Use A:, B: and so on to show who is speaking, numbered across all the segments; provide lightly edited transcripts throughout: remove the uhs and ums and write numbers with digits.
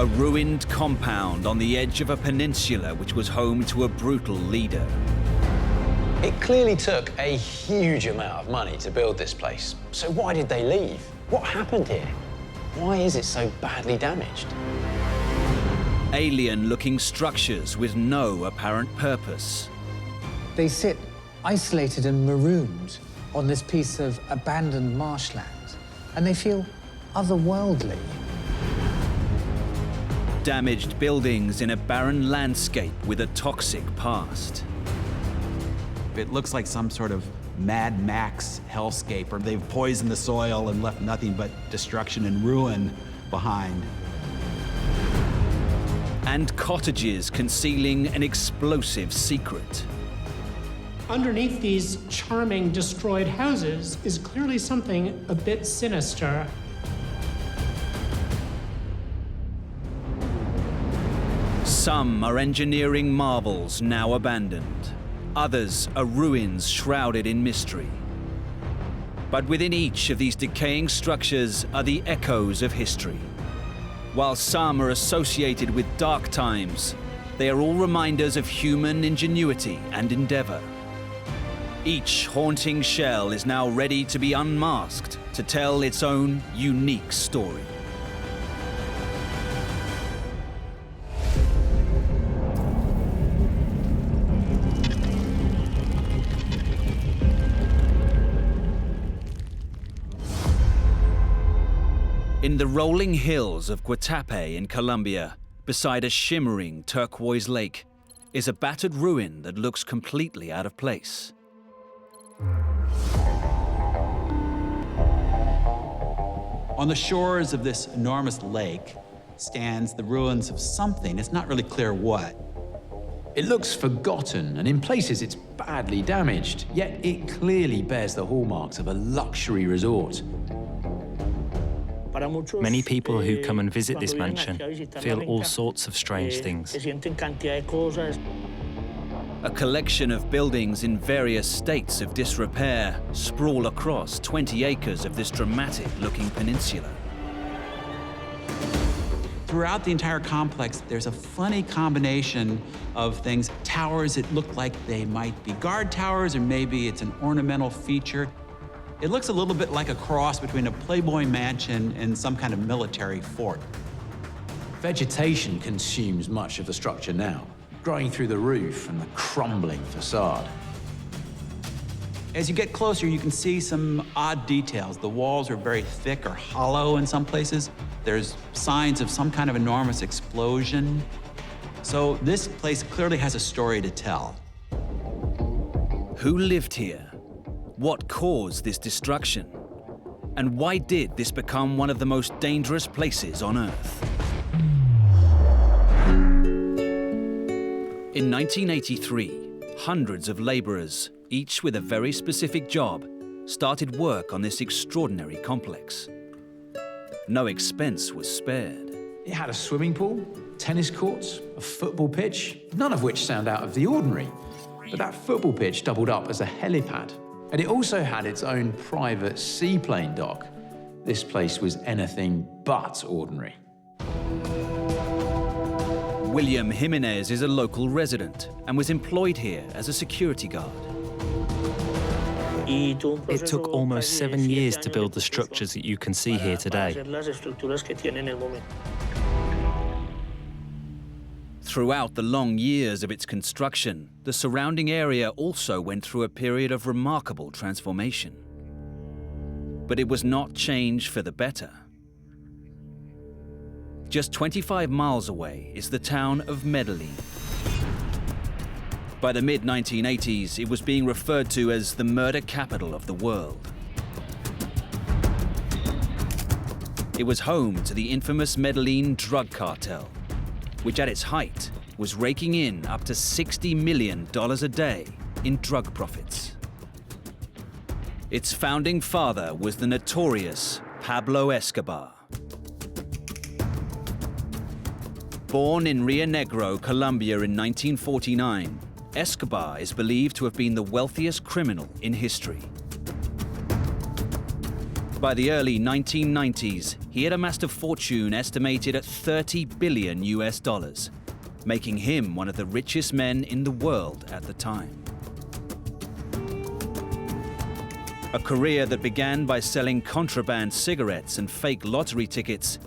A: A ruined compound on the edge of a peninsula which was home to a brutal leader.
B: It clearly took a huge amount of money to build this place. So why did they leave? What happened here? Why is it so badly damaged?
A: Alien-looking structures with no apparent purpose.
C: They sit isolated and marooned on this piece of abandoned marshland, and they feel otherworldly.
A: Damaged buildings in a barren landscape with a toxic past.
D: It looks like some sort of Mad Max hellscape, or they've poisoned the soil and left nothing but destruction and ruin behind.
A: And cottages concealing an explosive secret.
E: Underneath these charming destroyed houses is clearly something a bit sinister.
A: Some are engineering marvels now abandoned. Others are ruins shrouded in mystery. But within each of these decaying structures are the echoes of history. While some are associated with dark times, they are all reminders of human ingenuity and endeavor. Each haunting shell is now ready to be unmasked to tell its own unique story. In the rolling hills of Guatape in Colombia, beside a shimmering turquoise lake, is a battered ruin that looks completely out of place.
D: On the shores of this enormous lake stands the ruins of something. It's not really clear what.
B: It looks forgotten, and in places it's badly damaged, yet it clearly bears the hallmarks of a luxury resort.
F: Many people who come and visit this mansion feel all sorts of strange things.
A: A collection of buildings in various states of disrepair sprawl across 20 acres of this dramatic-looking peninsula.
D: Throughout the entire complex, there's a funny combination of things. Towers that look like they might be guard towers, or maybe it's an ornamental feature. It looks a little bit like a cross between a Playboy mansion and some kind of military fort.
B: Vegetation consumes much of the structure now, growing through the roof and the crumbling facade.
D: As you get closer, you can see some odd details. The walls are very thick or hollow in some places. There's signs of some kind of enormous explosion. So this place clearly has a story to tell.
A: Who lived here? What caused this destruction? And why did this become one of the most dangerous places on Earth? In 1983, hundreds of laborers, each with a very specific job, started work on this extraordinary complex. No expense was spared.
B: It had a swimming pool, tennis courts, a football pitch, none of which sound out of the ordinary. But that football pitch doubled up as a helipad. And it also had its own private seaplane dock. This place was anything but ordinary.
A: William Jimenez is a local resident and was employed here as a security guard.
F: It took almost 7 years to build the structures that you can see here today.
A: Throughout the long years of its construction, the surrounding area also went through a period of remarkable transformation. But it was not change for the better. Just 25 miles away is the town of Medellin. By the mid-1980s, it was being referred to as the murder capital of the world. It was home to the infamous Medellin drug cartel, which at its height was raking in up to $60 million a day in drug profits. Its founding father was the notorious Pablo Escobar. Born in Rio Negro, Colombia in 1949, Escobar is believed to have been the wealthiest criminal in history. By the early 1990s, he had amassed a fortune estimated at $30 billion US, making him one of the richest men in the world at the time. A career that began by selling contraband cigarettes and fake lottery tickets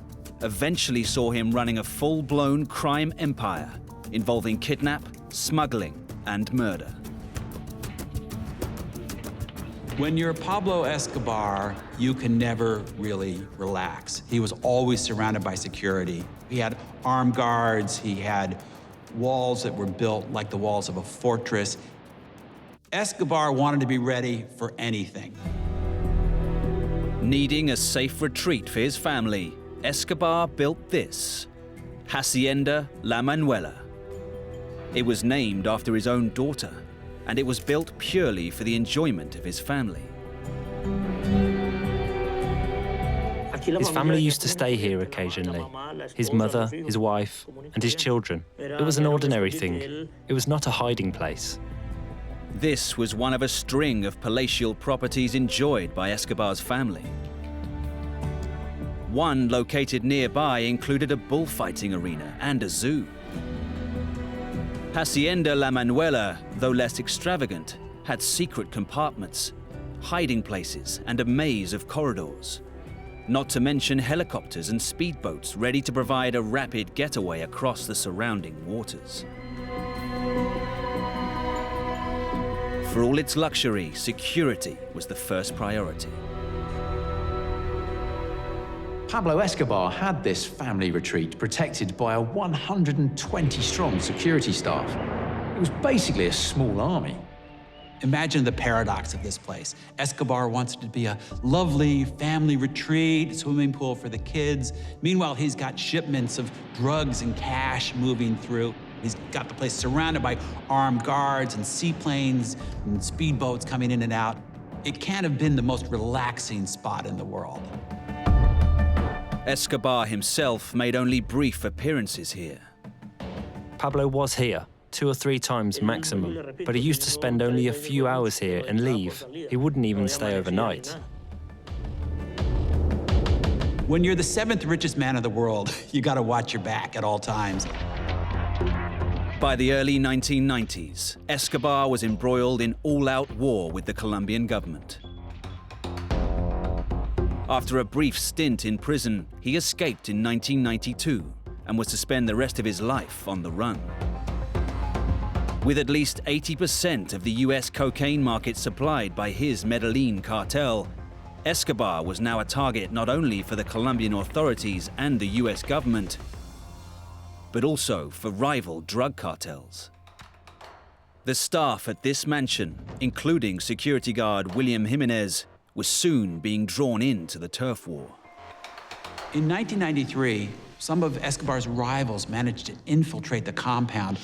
A: eventually saw him running a full-blown crime empire involving kidnap, smuggling, and murder.
D: When you're Pablo Escobar, you can never really relax. He was always surrounded by security. He had armed guards, he had walls that were built like the walls of a fortress. Escobar wanted to be ready for anything.
A: Needing a safe retreat for his family, Escobar built this, Hacienda La Manuela. It was named after his own daughter, and it was built purely for the enjoyment of his family.
F: His family used to stay here occasionally. His mother, his wife, and his children. It was an ordinary thing. It was not a hiding place.
A: This was one of a string of palatial properties enjoyed by Escobar's family. One located nearby included a bullfighting arena and a zoo. Hacienda La Manuela, though less extravagant, had secret compartments, hiding places, and a maze of corridors. Not to mention helicopters and speedboats ready to provide a rapid getaway across the surrounding waters. For all its luxury, security was the first priority.
B: Pablo Escobar had this family retreat protected by a 120-strong security staff. It was basically a small army.
D: Imagine the paradox of this place. Escobar wants it to be a lovely family retreat, swimming pool for the kids. Meanwhile, he's got shipments of drugs and cash moving through. He's got the place surrounded by armed guards and seaplanes and speedboats coming in and out. It can't have been the most relaxing spot in the world.
A: Escobar himself made only brief appearances here.
F: Pablo was here 2 or 3 times maximum, but he used to spend only a few hours here and leave. He wouldn't even stay overnight.
D: When you're the 7th richest man in the world, you gotta watch your back at all times.
A: By the early 1990s, Escobar was embroiled in all-out war with the Colombian government. After a brief stint in prison, he escaped in 1992 and was to spend the rest of his life on the run. With at least 80% of the US cocaine market supplied by his Medellin cartel, Escobar was now a target not only for the Colombian authorities and the US government, but also for rival drug cartels. The staff at this mansion, including security guard William Jimenez, was soon being drawn into the turf war.
D: In 1993, some of Escobar's rivals managed to infiltrate the compound.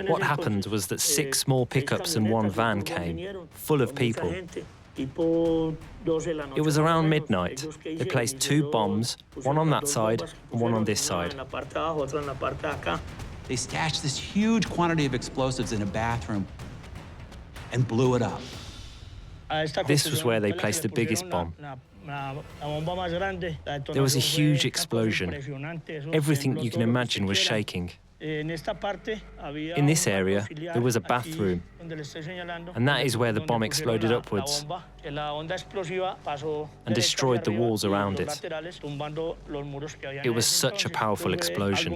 F: What happened was that 6 small pickups and 1 van came, full of people. It was around midnight. They placed 2 bombs, one on that side and one on this side.
D: They stashed this huge quantity of explosives in a bathroom and blew it up.
F: This was where they placed the biggest bomb. There was a huge explosion. Everything you can imagine was shaking. In this area, there was a bathroom, and that is where the bomb exploded upwards and destroyed the walls around it. It was such a powerful explosion.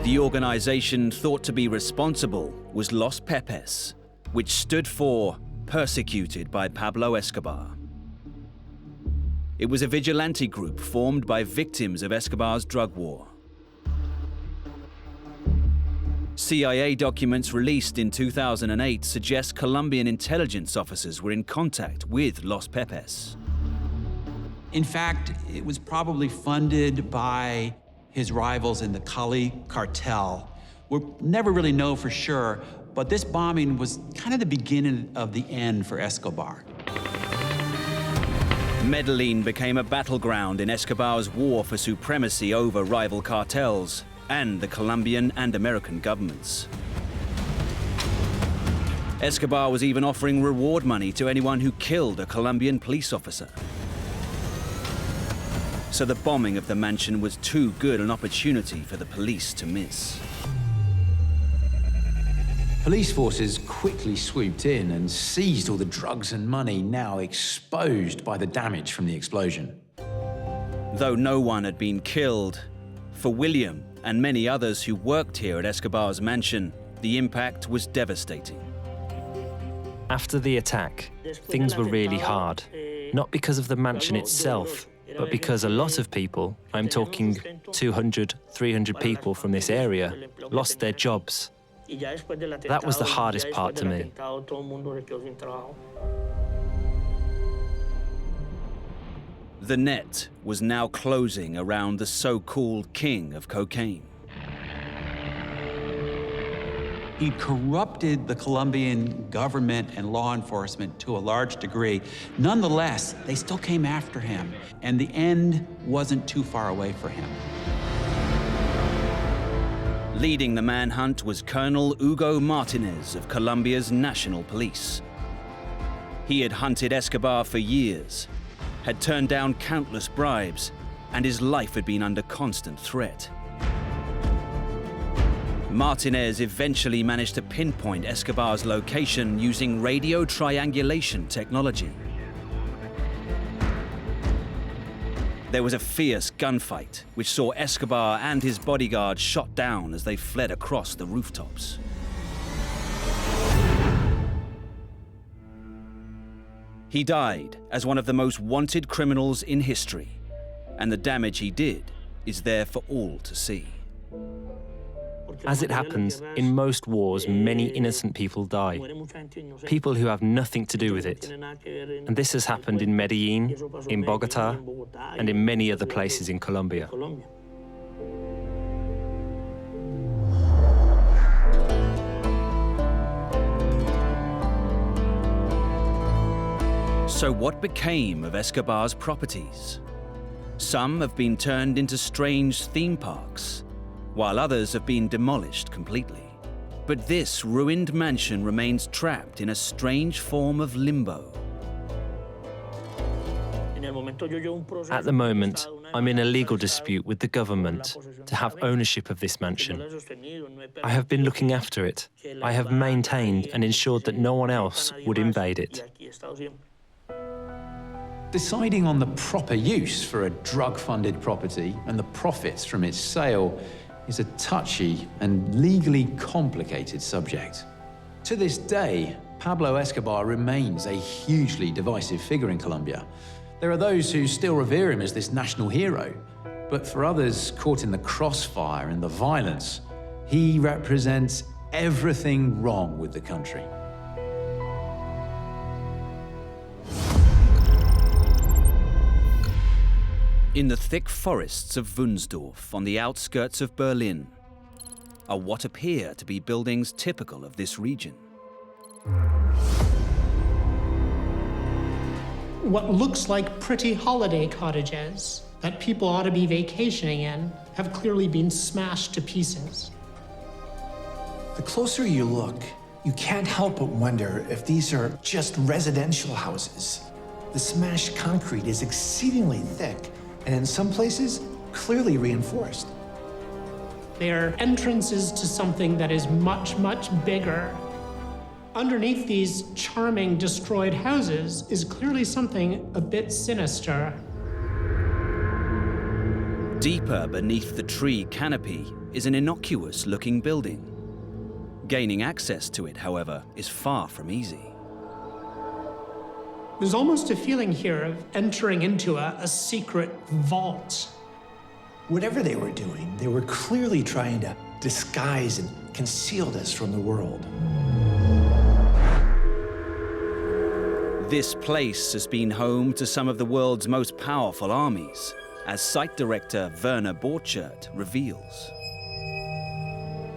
A: The organization thought to be responsible was Los Pepes, which stood for Persecuted by Pablo Escobar. It was a vigilante group formed by victims of Escobar's drug war. CIA documents released in 2008 suggest Colombian intelligence officers were in contact with Los Pepes.
D: In fact, it was probably funded by his rivals in the Cali cartel. We'll never really know for sure, but this bombing was kind of the beginning of the end for Escobar.
A: Medellin became a battleground in Escobar's war for supremacy over rival cartels and the Colombian and American governments. Escobar was even offering reward money to anyone who killed a Colombian police officer. So the bombing of the mansion was too good an opportunity for the police to miss.
B: Police forces quickly swooped in and seized all the drugs and money now exposed by the damage from the explosion.
A: Though no one had been killed, for William and many others who worked here at Escobar's mansion, the impact was devastating.
F: After the attack, things were really hard, not because of the mansion itself, but because a lot of people, I'm talking 200, 300 people from this area, lost their jobs. That was the hardest part to me.
A: The net was now closing around the so-called king of cocaine.
D: He corrupted the Colombian government and law enforcement to a large degree. Nonetheless, they still came after him, and the end wasn't too far away for him.
A: Leading the manhunt was Colonel Hugo Martinez of Colombia's National Police. He had hunted Escobar for years, had turned down countless bribes, and his life had been under constant threat. Martinez eventually managed to pinpoint Escobar's location using radio triangulation technology. There was a fierce gunfight, which saw Escobar and his bodyguard shot down as they fled across the rooftops. He died as one of the most wanted criminals in history, and the damage he did is there for all to see.
F: As it happens, in most wars, many innocent people die. People who have nothing to do with it. And this has happened in Medellin, in Bogota, and in many other places in Colombia.
A: So what became of Escobar's properties? Some have been turned into strange theme parks, while others have been demolished completely. But this ruined mansion remains trapped in a strange form of limbo.
F: At the moment, I'm in a legal dispute with the government to have ownership of this mansion. I have been looking after it. I have maintained and ensured that no one else would invade it.
B: Deciding on the proper use for a drug-funded property and the profits from its sale is a touchy and legally complicated subject. To this day, Pablo Escobar remains a hugely divisive figure in Colombia. There are those who still revere him as this national hero, but for others caught in the crossfire and the violence, he represents everything wrong with the country.
A: In the thick forests of Wunsdorf on the outskirts of Berlin are what appear to be buildings typical of this region.
E: What looks like pretty holiday cottages that people ought to be vacationing in have clearly been smashed to pieces.
G: The closer you look, you can't help but wonder if these are just residential houses. The smashed concrete is exceedingly thick, and in some places, clearly reinforced.
E: They are entrances to something that is much, much bigger. Underneath these charming destroyed houses is clearly something a bit sinister.
A: Deeper beneath the tree canopy is an innocuous-looking building. Gaining access to it, however, is far from easy.
E: There's almost a feeling here of entering into a secret vault.
G: Whatever they were doing, they were clearly trying to disguise and conceal this from the world.
A: This place has been home to some of the world's most powerful armies, as site director Werner Borchert reveals.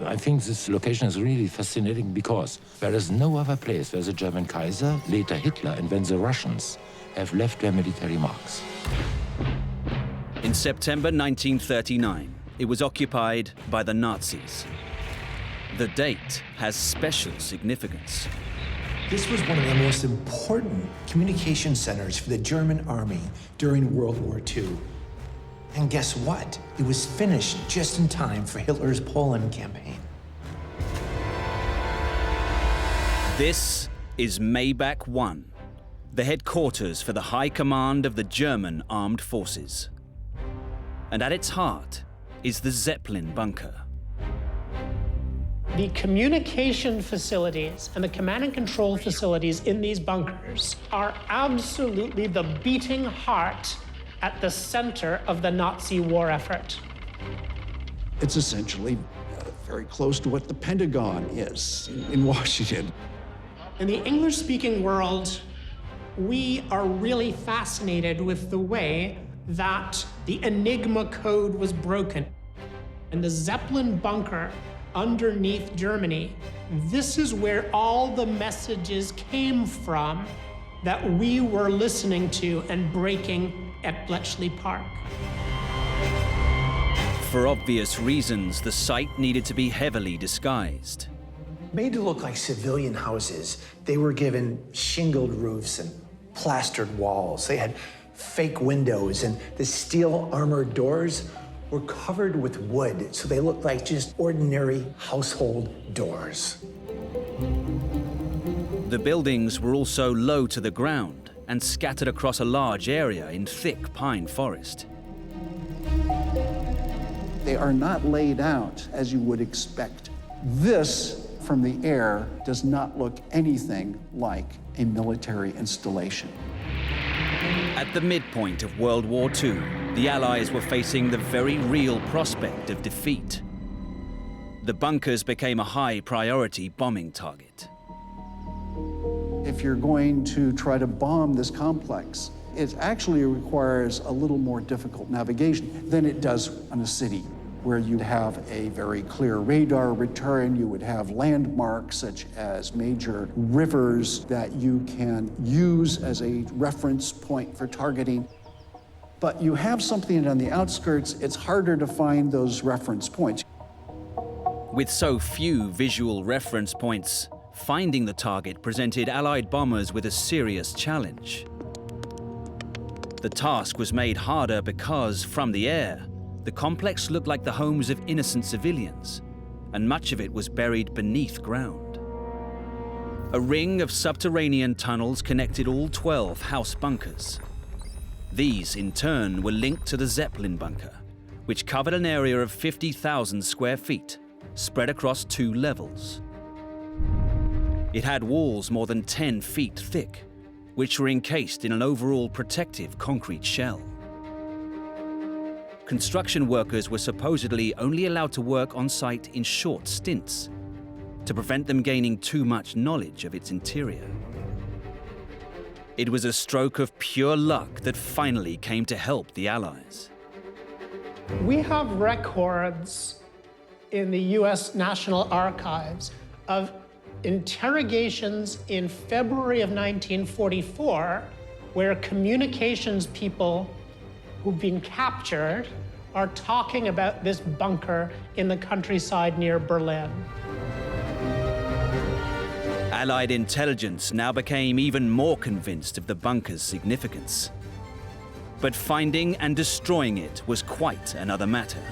H: I think this location is really fascinating because there is no other place where the German Kaiser, later Hitler, and then the Russians have left their military marks.
A: In September 1939, it was occupied by the Nazis. The date has special significance.
G: This was one of the most important communication centers for the German army during World War II. And guess what? It was finished just in time for Hitler's Poland campaign.
A: This is Maybach 1, the headquarters for the High Command of the German Armed Forces. And at its heart is the Zeppelin bunker.
E: The communication facilities and the command and control facilities in these bunkers are absolutely the beating heart at the center of the Nazi war effort.
I: It's essentially very close to what the Pentagon is in Washington.
E: In the English-speaking world, we are really fascinated with the way that the Enigma code was broken. In the Zeppelin bunker underneath Germany, this is where all the messages came from that we were listening to and breaking at Bletchley Park.
A: For obvious reasons, the site needed to be heavily disguised.
G: Made to look like civilian houses, they were given shingled roofs and plastered walls. They had fake windows, and the steel armored doors were covered with wood, so they looked like just ordinary household doors.
A: The buildings were also low to the ground and scattered across a large area in thick pine forest.
I: They are not laid out as you would expect. This, from the air, does not look anything like a military installation.
A: At the midpoint of World War II, the Allies were facing the very real prospect of defeat. The bunkers became a high-priority bombing target.
I: If you're going to try to bomb this complex, it actually requires a little more difficult navigation than it does on a city, where you'd have a very clear radar return, you would have landmarks such as major rivers that you can use as a reference point for targeting. But you have something on the outskirts, it's harder to find those reference points.
A: With so few visual reference points, finding the target presented Allied bombers with a serious challenge. The task was made harder because, from the air, the complex looked like the homes of innocent civilians, and much of it was buried beneath ground. A ring of subterranean tunnels connected all 12 house bunkers. These, in turn, were linked to the Zeppelin bunker, which covered an area of 50,000 square feet, spread across 2 levels. It had walls more than 10 feet thick, which were encased in an overall protective concrete shell. Construction workers were supposedly only allowed to work on site in short stints to prevent them gaining too much knowledge of its interior. It was a stroke of pure luck that finally came to help the Allies.
E: We have records in the US National Archives of interrogations in February of 1944 where communications people who've been captured are talking about this bunker in the countryside near Berlin.
A: Allied intelligence now became even more convinced of the bunker's significance. But finding and destroying it was quite another matter.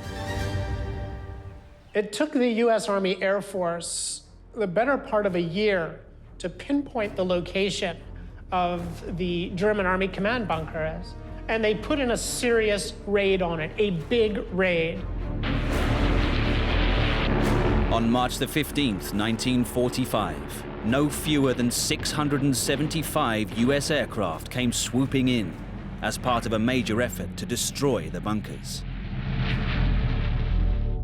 E: It took the US Army Air Force the better part of a year to pinpoint the location of the German Army command bunker is. And they put in a serious raid on it, a big raid.
A: On March the 15th, 1945, no fewer than 675 US aircraft came swooping in as part of a major effort to destroy the bunkers.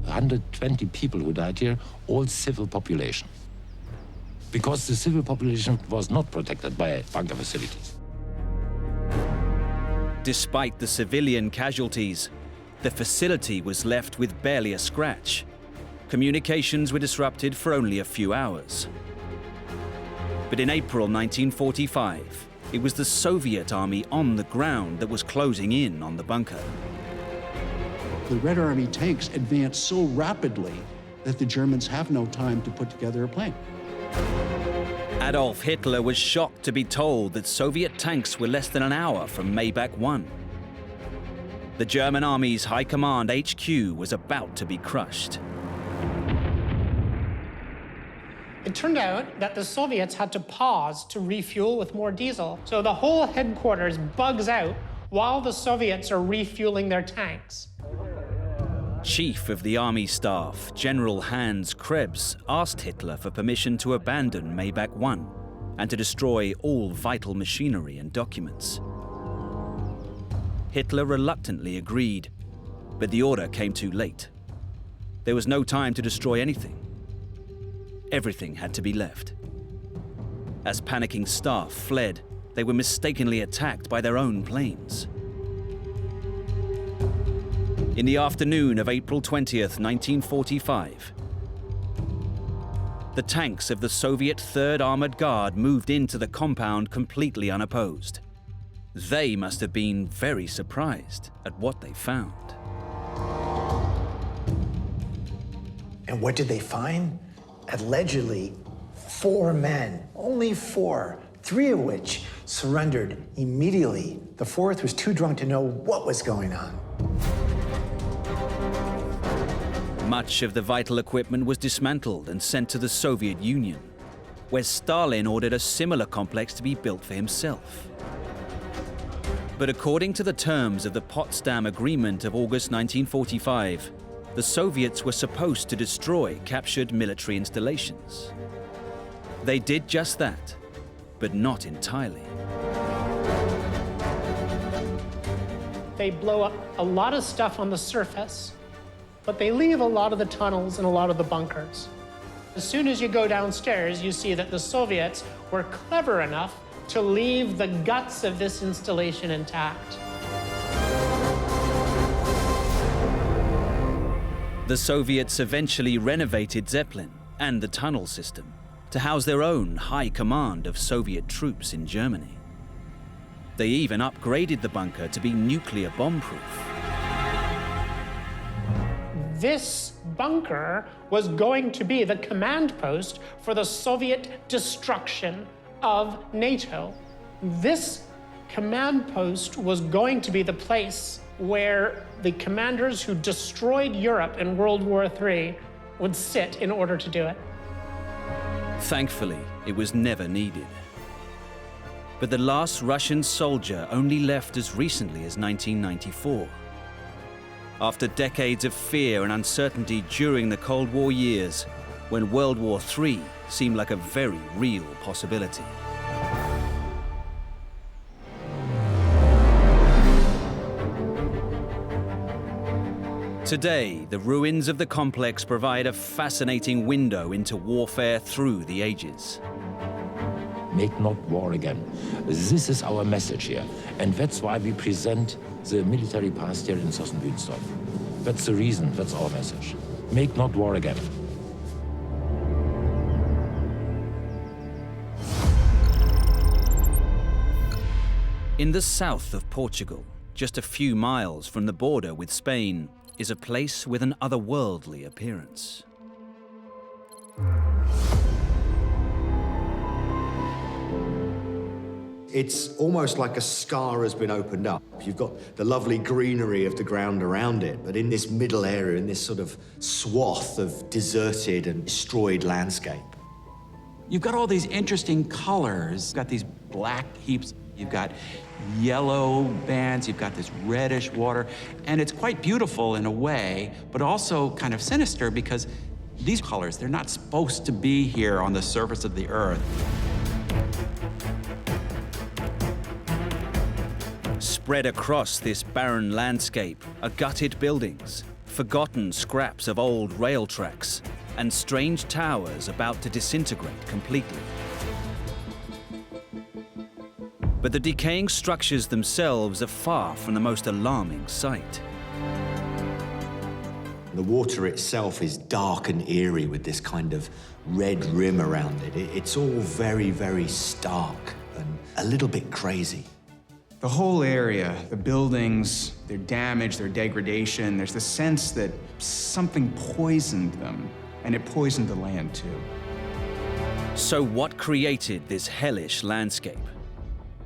H: 120 people who died here, all civil population. Because the civil population was not protected by bunker facilities.
A: Despite the civilian casualties, the facility was left with barely a scratch. Communications were disrupted for only a few hours. But in April 1945, it was the Soviet army on the ground that was closing in on the bunker.
I: The Red Army tanks advance so rapidly that the Germans have no time to put together a plan.
A: Adolf Hitler was shocked to be told that Soviet tanks were less than an hour from Maybach 1. The German army's High Command HQ was about to be crushed.
E: It turned out that the Soviets had to pause to refuel with more diesel. So the whole headquarters bugs out while the Soviets are refueling their tanks.
A: Chief of the Army Staff, General Hans Krebs, asked Hitler for permission to abandon Maybach 1 and to destroy all vital machinery and documents. Hitler reluctantly agreed, but the order came too late. There was no time to destroy anything. Everything had to be left. As panicking staff fled, they were mistakenly attacked by their own planes. In the afternoon of April 20th, 1945, the tanks of the Soviet 3rd Armored Guard moved into the compound completely unopposed. They must have been very surprised at what they found.
G: And what did they find? Allegedly, 4 men, only 4, 3 of which surrendered immediately. The 4th was too drunk to know what was going on.
A: Much of the vital equipment was dismantled and sent to the Soviet Union, where Stalin ordered a similar complex to be built for himself. But according to the terms of the Potsdam Agreement of August 1945, the Soviets were supposed to destroy captured military installations. They did just that, but not entirely.
E: They blow up a lot of stuff on the surface, but they leave a lot of the tunnels and a lot of the bunkers. As soon as you go downstairs, you see that the Soviets were clever enough to leave the guts of this installation intact.
A: The Soviets eventually renovated Zeppelin and the tunnel system to house their own high command of Soviet troops in Germany. They even upgraded the bunker to be nuclear bomb-proof.
E: This bunker was going to be the command post for the Soviet destruction of NATO. This command post was going to be the place where the commanders who destroyed Europe in World War III would sit in order to do it.
A: Thankfully, it was never needed. But the last Russian soldier only left as recently as 1994. After decades of fear and uncertainty during the Cold War years, when World War III seemed like a very real possibility. Today, the ruins of the complex provide a fascinating window into warfare through the ages.
H: Make not war again. This is our message here. And that's why we present the military past here in Sossenbühnsdorf. That's the reason, that's our message. Make not war again.
A: In the south of Portugal, just a few miles from the border with Spain, is a place with an otherworldly appearance.
J: It's almost like a scar has been opened up. You've got the lovely greenery of the ground around it, but in this middle area, in this sort of swath of deserted and destroyed landscape.
D: You've got all these interesting colors. You've got these black heaps. You've got yellow bands. You've got this reddish water. And it's quite beautiful in a way, but also kind of sinister because these colors, they're not supposed to be here on the surface of the earth.
A: Spread across this barren landscape are gutted buildings, forgotten scraps of old rail tracks, and strange towers about to disintegrate completely. But the decaying structures themselves are far from the most alarming sight.
J: The water itself is dark and eerie with this kind of red rim around it. It's all very, very stark and a little bit crazy.
K: The whole area, the buildings, their damage, their degradation, there's the sense that something poisoned them, and it poisoned the land too.
A: So what created this hellish landscape?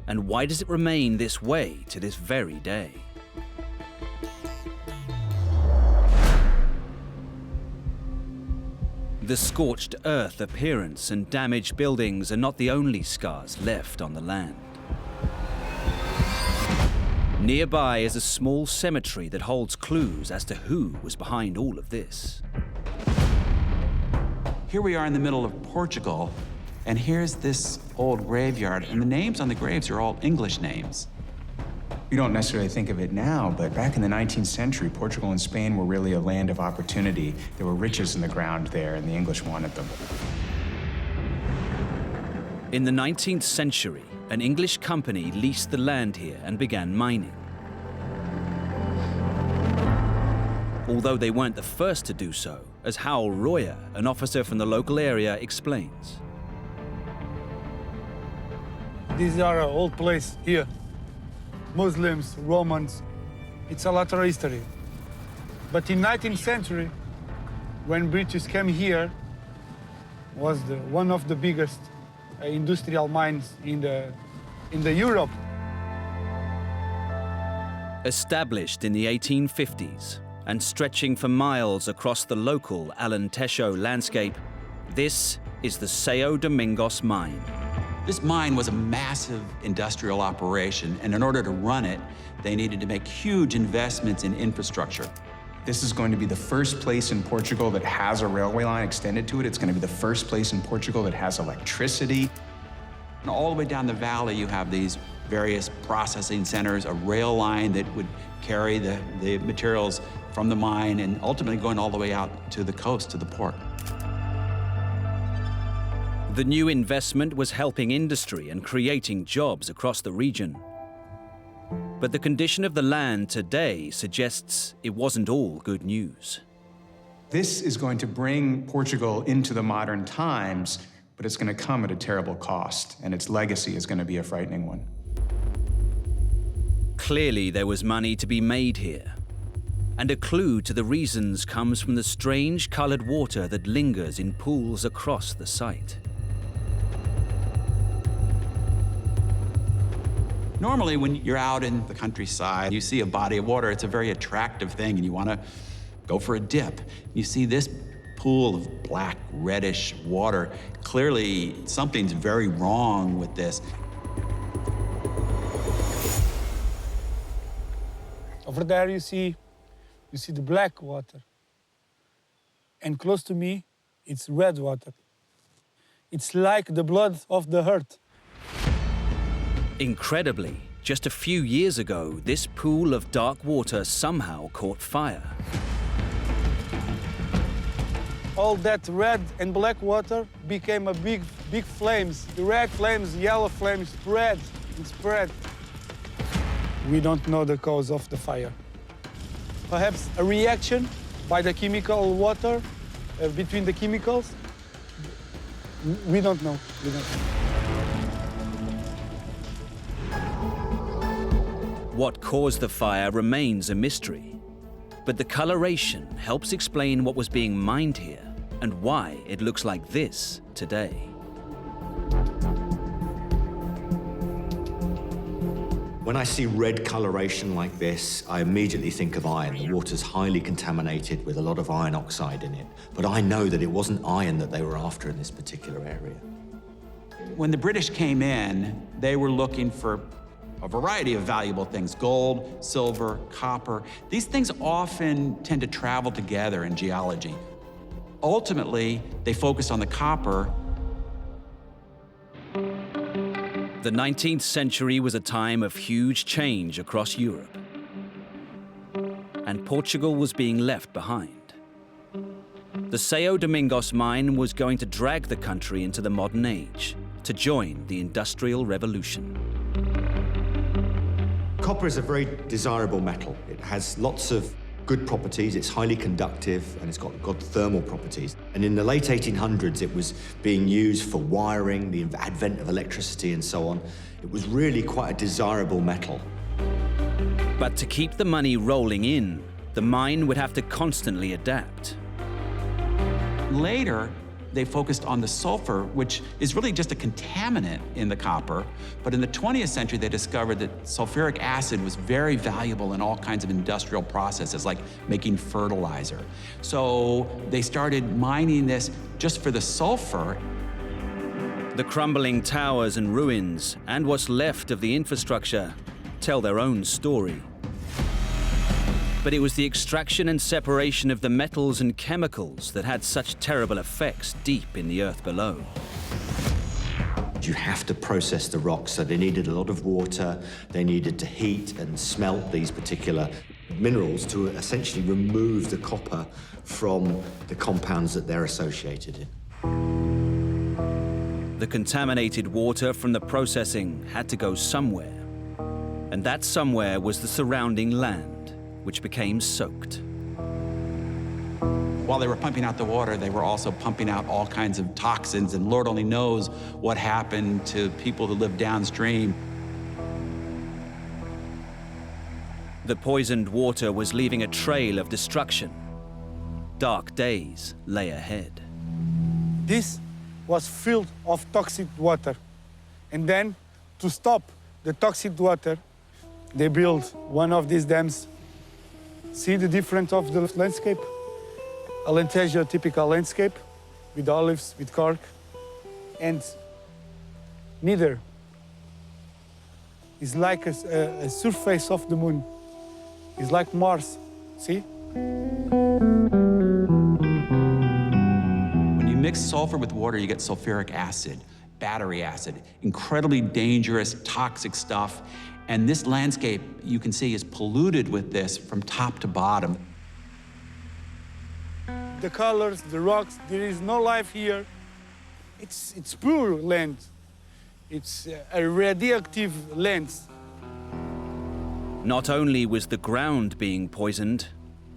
A: And why does it remain this way to this very day? The scorched earth appearance and damaged buildings are not the only scars left on the land. Nearby is a small cemetery that holds clues as to who was behind all of this.
D: Here we are in the middle of Portugal, and here's this old graveyard, and the names on the graves are all English names.
K: We don't necessarily think of it now, but back in the 19th century, Portugal and Spain were really a land of opportunity. There were riches in the ground there, and the English wanted them.
A: In the 19th century, an English company leased the land here and began mining. Although they weren't the first to do so, as Howell Royer, an officer from the local area, explains.
L: These are an old place here. Muslims, Romans, it's a lot of history. But in 19th century, when British came here, was one of the biggest industrial mines in the Europe.
A: Established in the 1850s and stretching for miles across the local Alentejo landscape, this is the São Domingos mine.
D: This mine was a massive industrial operation, and in order to run it, they needed to make huge investments in infrastructure.
K: This is going to be the first place in Portugal that has a railway line extended to it. It's going to be the first place in Portugal that has electricity.
D: And all the way down the valley, you have these various processing centers, a rail line that would carry the materials from the mine and ultimately going all the way out to the coast, to the port.
A: The new investment was helping industry and creating jobs across the region. But the condition of the land today suggests it wasn't all good news.
K: This is going to bring Portugal into the modern times, but it's going to come at a terrible cost, and its legacy is going to be a frightening one.
A: Clearly, there was money to be made here. And a clue to the reasons comes from the strange colored water that lingers in pools across the site.
D: Normally, when you're out in the countryside, you see a body of water, it's a very attractive thing, and you want to go for a dip. You see this pool of black, reddish water. Clearly, something's very wrong with this.
L: Over there you see the black water. And close to me, it's red water. It's like the blood of the earth.
A: Incredibly, just a few years ago, this pool of dark water somehow caught fire.
L: All that red and black water became a big flames. The red flames, yellow flames spread and spread. We don't know the cause of the fire. Perhaps a reaction by the chemical water, between the chemicals. We don't know. We don't know.
A: What caused the fire remains a mystery, but the coloration helps explain what was being mined here and why it looks like this today.
J: When I see red coloration like this, I immediately think of iron. The water's highly contaminated with a lot of iron oxide in it. But I know that it wasn't iron that they were after in this particular area.
D: When the British came in, they were looking for a variety of valuable things: gold, silver, copper. These things often tend to travel together in geology. Ultimately, they focused on the copper.
A: The 19th century was a time of huge change across Europe, and Portugal was being left behind. The São Domingos mine was going to drag the country into the modern age to join the Industrial Revolution.
J: Copper is a very desirable metal. It has lots of good properties, it's highly conductive, and it's got thermal properties. And in the late 1800s, it was being used for wiring, the advent of electricity and so on. It was really quite a desirable metal.
A: But to keep the money rolling in, the mine would have to constantly adapt.
D: Later, They focused on the sulfur, which is really just a contaminant in the copper. But in the 20th century, they discovered that sulfuric acid was very valuable in all kinds of industrial processes, like making fertilizer. So they started mining this just for the sulfur.
A: The crumbling towers and ruins, and what's left of the infrastructure, tell their own story. But it was the extraction and separation of the metals and chemicals that had such terrible effects deep in the earth below.
J: You have to process the rocks, so they needed a lot of water. They needed to heat and smelt these particular minerals to essentially remove the copper from the compounds that they're associated in.
A: The contaminated water from the processing had to go somewhere. And that somewhere was the surrounding land, which became soaked.
D: While they were pumping out the water, they were also pumping out all kinds of toxins, and Lord only knows what happened to people who lived downstream.
A: The poisoned water was leaving a trail of destruction. Dark days lay ahead.
L: This was filled of toxic water. And then, to stop the toxic water, they built one of these dams. See the difference of the landscape? Alentejo, typical landscape, with olives, with cork. And neither is like a surface of the moon. It's like Mars, see?
D: When you mix sulfur with water, you get sulfuric acid, battery acid, incredibly dangerous, toxic stuff. And this landscape, you can see, is polluted with this from top to bottom.
L: The colors, the rocks, there is no life here. It's pure land. It's a radioactive land.
A: Not only was the ground being poisoned,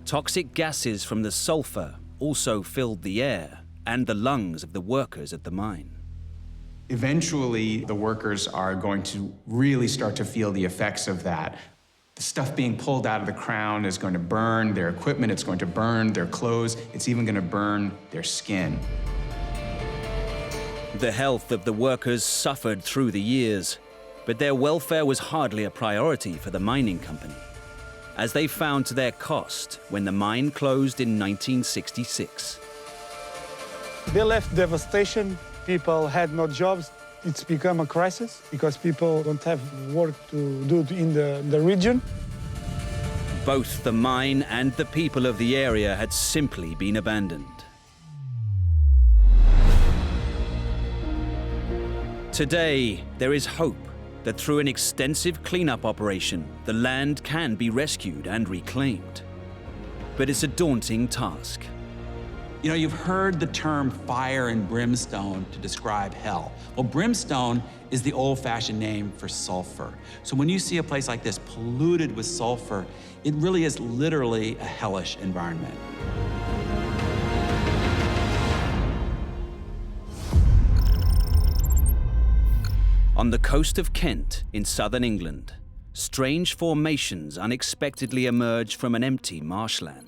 A: toxic gases from the sulfur also filled the air and the lungs of the workers at the mine.
K: Eventually, the workers are going to really start to feel the effects of that. The stuff being pulled out of the crown is going to burn their equipment, it's going to burn their clothes, it's even going to burn their skin.
A: The health of the workers suffered through the years, but their welfare was hardly a priority for the mining company, as they found to their cost when the mine closed in 1966.
L: They left devastation. People had no jobs. It's become a crisis because people don't have work to do in the region.
A: Both the mine and the people of the area had simply been abandoned. Today, there is hope that through an extensive cleanup operation, the land can be rescued and reclaimed. But it's a daunting task.
D: You know, you've heard the term fire and brimstone to describe hell. Well, brimstone is the old-fashioned name for sulfur. So when you see a place like this polluted with sulfur, it really is literally a hellish environment.
A: On the coast of Kent in southern England, strange formations unexpectedly emerge from an empty marshland.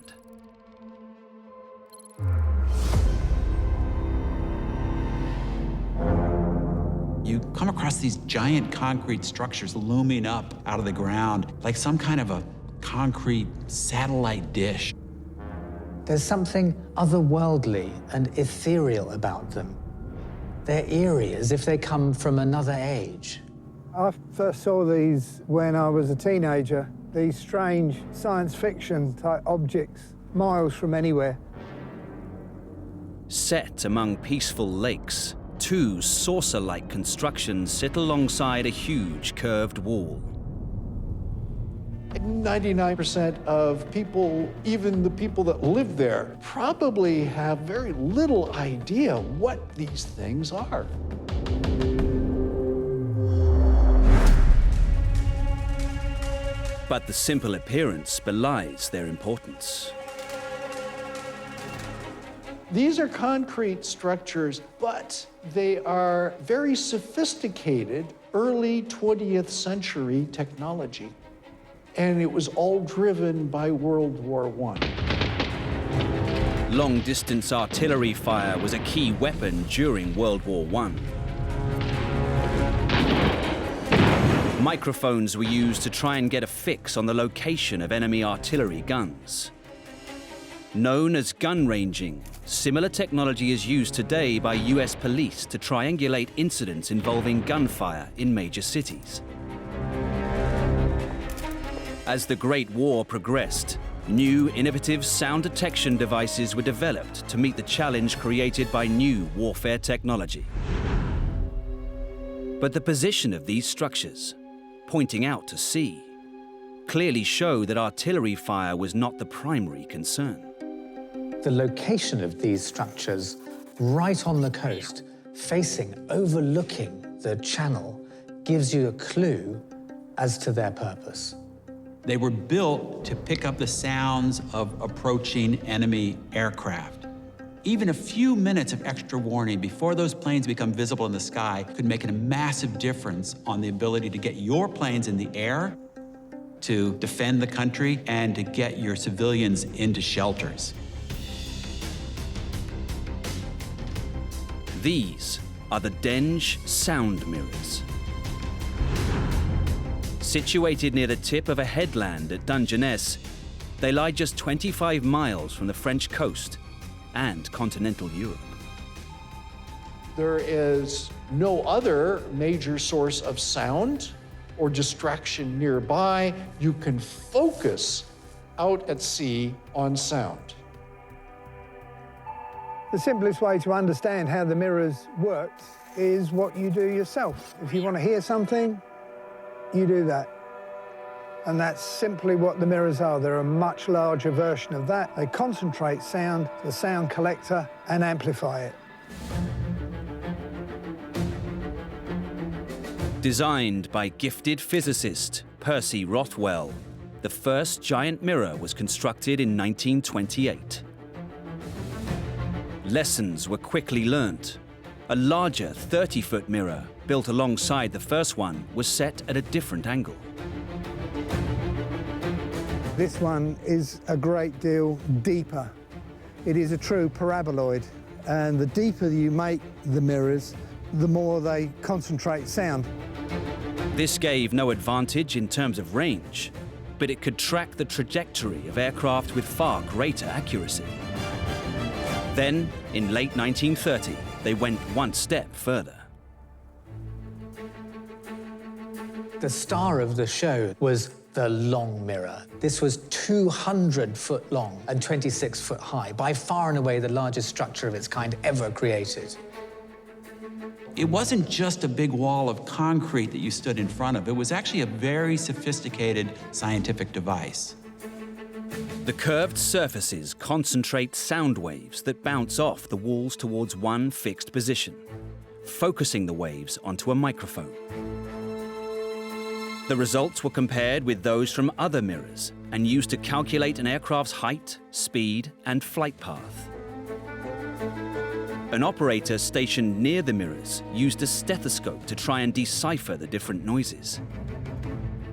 D: You come across these giant concrete structures looming up out of the ground, like some kind of a concrete satellite dish.
C: There's something otherworldly and ethereal about them. They're eerie, as if they come from another age.
M: I first saw these when I was a teenager, these strange science fiction type objects, miles from anywhere.
A: Set among peaceful lakes, two saucer-like constructions sit alongside a huge curved wall.
N: 99% of people, even the people that live there, probably have very little idea what these things are.
A: But the simple appearance belies their importance.
N: These are concrete structures, but they are very sophisticated early 20th century technology. And it was all driven by World War I.
A: Long-distance artillery fire was a key weapon during World War I. Microphones were used to try and get a fix on the location of enemy artillery guns. Known as gun ranging, similar technology is used today by US police to triangulate incidents involving gunfire in major cities. As the Great War progressed, new innovative sound detection devices were developed to meet the challenge created by new warfare technology. But the position of these structures, pointing out to sea, clearly show that artillery fire was not the primary concern.
C: The location of these structures, right on the coast, overlooking the channel, gives you a clue as to their purpose.
D: They were built to pick up the sounds of approaching enemy aircraft. Even a few minutes of extra warning before those planes become visible in the sky could make a massive difference on the ability to get your planes in the air, to defend the country, and to get your civilians into shelters.
A: These are the Denge sound mirrors. Situated near the tip of a headland at Dungeness, they lie just 25 miles from the French coast and continental Europe.
N: There is no other major source of sound or distraction nearby. You can focus out at sea on sound.
M: The simplest way to understand how the mirrors work is what you do yourself. If you want to hear something, you do that. And that's simply what the mirrors are. They're a much larger version of that. They concentrate sound, the sound collector, and amplify it.
A: Designed by gifted physicist Percy Rothwell, the first giant mirror was constructed in 1928. Lessons were quickly learnt. A larger 30-foot mirror built alongside the first one was set at a different angle.
M: This one is a great deal deeper. It is a true paraboloid, and the deeper you make the mirrors, the more they concentrate sound.
A: This gave no advantage in terms of range, but it could track the trajectory of aircraft with far greater accuracy. Then, in late 1930, they went one step further.
C: The star of the show was the long mirror. This was 200 foot long and 26 foot high, by far and away the largest structure of its kind ever created.
D: It wasn't just a big wall of concrete that you stood in front of. It was actually a very sophisticated scientific device.
A: The curved surfaces concentrate sound waves that bounce off the walls towards one fixed position, focusing the waves onto a microphone. The results were compared with those from other mirrors and used to calculate an aircraft's height, speed, and flight path. An operator stationed near the mirrors used a stethoscope to try and decipher the different noises.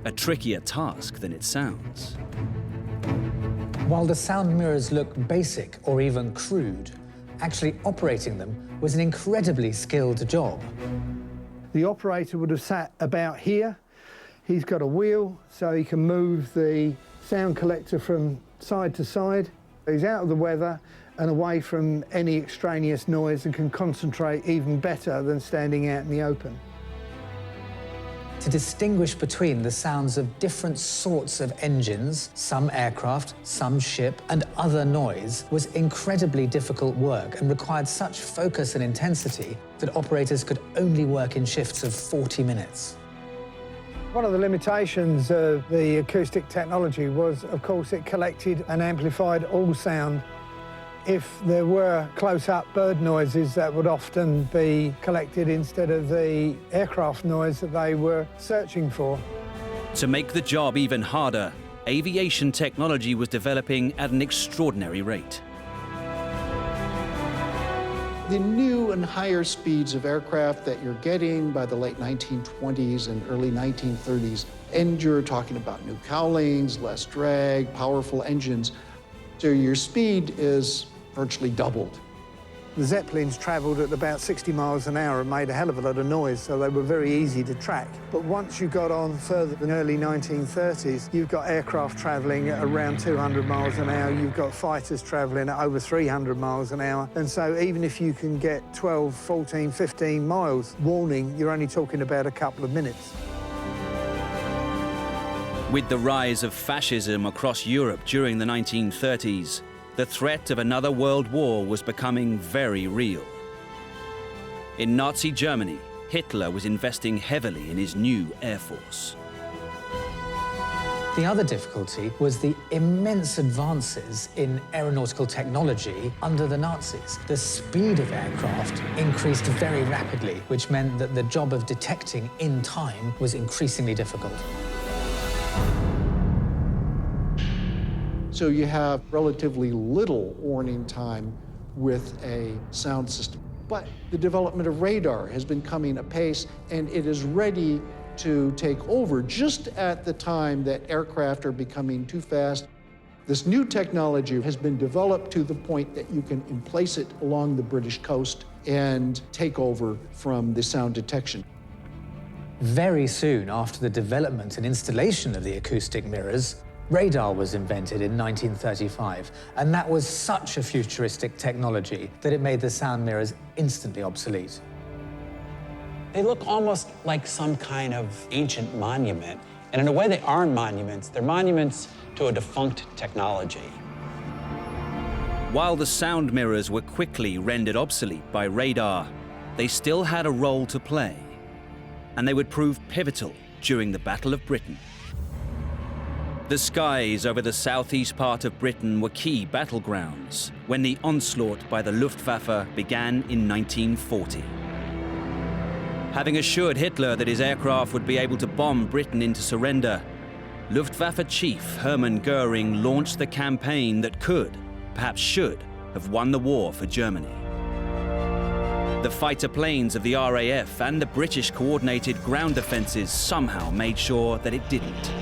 A: A trickier task than it sounds.
C: While the sound mirrors look basic or even crude, actually operating them was an incredibly skilled job.
M: The operator would have sat about here. He's got a wheel, so he can move the sound collector from side to side. He's out of the weather and away from any extraneous noise and can concentrate even better than standing out in the open.
C: To distinguish between the sounds of different sorts of engines, some aircraft, some ship, and other noise was incredibly difficult work and required such focus and intensity that operators could only work in shifts of 40 minutes.
M: One of the limitations of the acoustic technology was, of course, it collected and amplified all sound. If there were close-up bird noises, that would often be collected instead of the aircraft noise that they were searching for.
A: To make the job even harder, aviation technology was developing at an extraordinary rate.
N: The new and higher speeds of aircraft that you're getting by the late 1920s and early 1930s, and you're talking about new cowlings, less drag, powerful engines. So your speed is virtually doubled.
M: The Zeppelins travelled at about 60 miles an hour and made a hell of a lot of noise, so they were very easy to track. But once you got on further than early 1930s, you've got aircraft travelling at around 200 miles an hour, you've got fighters travelling at over 300 miles an hour, and so even if you can get 12, 14, 15 miles warning, you're only talking about a couple of minutes.
A: With the rise of fascism across Europe during the 1930s, the threat of another world war was becoming very real. In Nazi Germany, Hitler was investing heavily in his new air force.
C: The other difficulty was the immense advances in aeronautical technology under the Nazis. The speed of aircraft increased very rapidly, which meant that the job of detecting in time was increasingly difficult.
N: So you have relatively little warning time with a sound system. But the development of radar has been coming apace, and it is ready to take over just at the time that aircraft are becoming too fast. This new technology has been developed to the point that you can emplace it along the British coast and take over from the sound detection.
C: Very soon after the development and installation of the acoustic mirrors, radar was invented in 1935, and that was such a futuristic technology that it made the sound mirrors instantly obsolete.
O: They look almost like some kind of ancient monument, and in a way they aren't monuments, they're monuments to a defunct technology.
A: While the sound mirrors were quickly rendered obsolete by radar, they still had a role to play, and they would prove pivotal during the Battle of Britain. The skies over the southeast part of Britain were key battlegrounds when the onslaught by the Luftwaffe began in 1940. Having assured Hitler that his aircraft would be able to bomb Britain into surrender, Luftwaffe chief Hermann Goering launched the campaign that could, perhaps should, have won the war for Germany. The fighter planes of the RAF and the British coordinated ground defences somehow made sure that it didn't.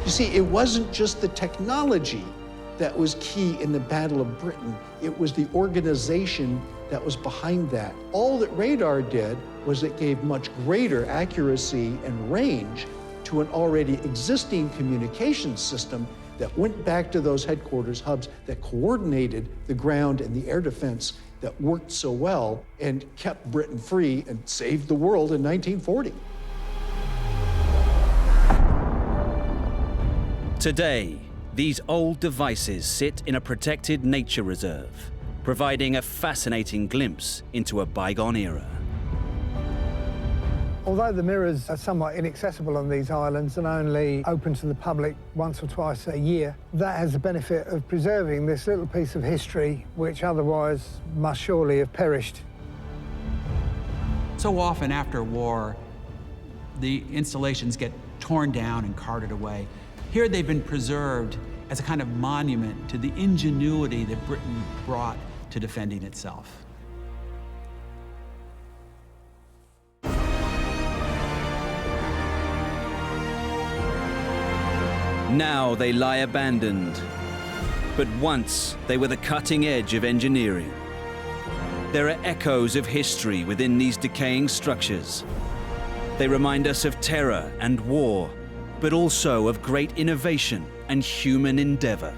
N: You see, it wasn't just the technology that was key in the Battle of Britain. It was the organization that was behind that. All that radar did was it gave much greater accuracy and range to an already existing communications system that went back to those headquarters hubs that coordinated the ground and the air defense that worked so well and kept Britain free and saved the world in 1940.
A: Today, these old devices sit in a protected nature reserve, providing a fascinating glimpse into a bygone era.
M: Although the mirrors are somewhat inaccessible on these islands and only open to the public once or twice a year, that has the benefit of preserving this little piece of history which otherwise must surely have perished.
D: So often after war, the installations get torn down and carted away. Here they've been preserved as a kind of monument to the ingenuity that Britain brought to defending itself.
A: Now they lie abandoned, but once they were the cutting edge of engineering. There are echoes of history within these decaying structures. They remind us of terror and war, but also of great innovation and human endeavor.